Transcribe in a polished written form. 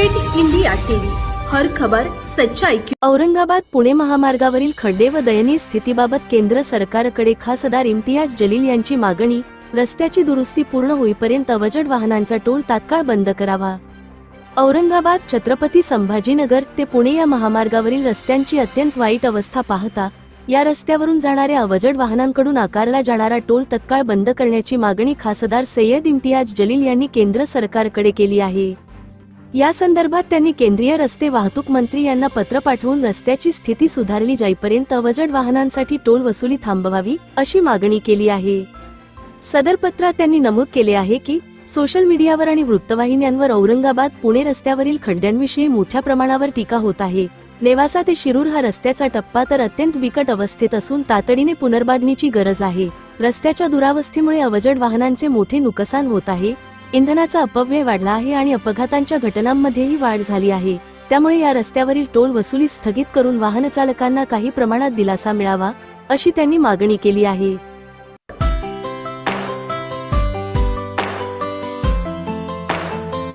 थेट India TV, हर खबर सच्चाई की। औरंगाबाद पुणे महामार्गावरील खड्डे व दयनीय स्थितीबाबत केंद्र सरकारकडे खासदार इम्तियाज जलील यांची मागणी. रस्त्याची दुरुस्ती पूर्ण होईपर्यंत अवजड वाहनांचा टोल तात्काळ बंद करावा. औरंगाबाद छत्रपती संभाजीनगर ते पुणे या महामार्गावरील रस्त्यांची अत्यंत वाईट अवस्था पाहता या रस्त्यावरून जाणाऱ्या अवजड वाहनांकडून आकारला जाणारा टोल तत्काळ बंद करण्याची मागणी खासदार सय्यद इम्तियाज जलील यांनी केंद्र सरकारकडे केली आहे. या संदर्भात त्यांनी केंद्रीय रस्ते वाहतूक मंत्री यांना पत्र पाठवून रस्त्याची स्थिती सुधारली जाईपर्यंत अवजड वाहनांसाठी टोल वसुली थांबवावी अशी मागणी केली आहे. सदर पत्रात त्यांनी नमूद केले आहे की सोशल मीडियावर आणि वृत्तवाहिन्यांवर औरंगाबाद पुणे रस्त्यावरील खड्ड्यांविषयी मोठ्या प्रमाणावर टीका होत आहे. नेवासा ते शिरूर हा रस्त्याचा टप्पा तर अत्यंत बिकट अवस्थेत असून तातडीने पुनर्बांधणीची गरज आहे. रस्त्याच्या दुरावस्थेमुळे अवजड वाहनांचे मोठे नुकसान होत आहे. इंधनाचा अपव्यय वाढला आहे आणि अपघातांच्या घटनांमध्येही वाढ झाली आहे. त्यामुळे या रस्त्यावरील टोल वसुली स्थगित करून वाहनचालकांना काही प्रमाणात दिलासा मिळावा अशी त्यांनी मागणी केली आहे.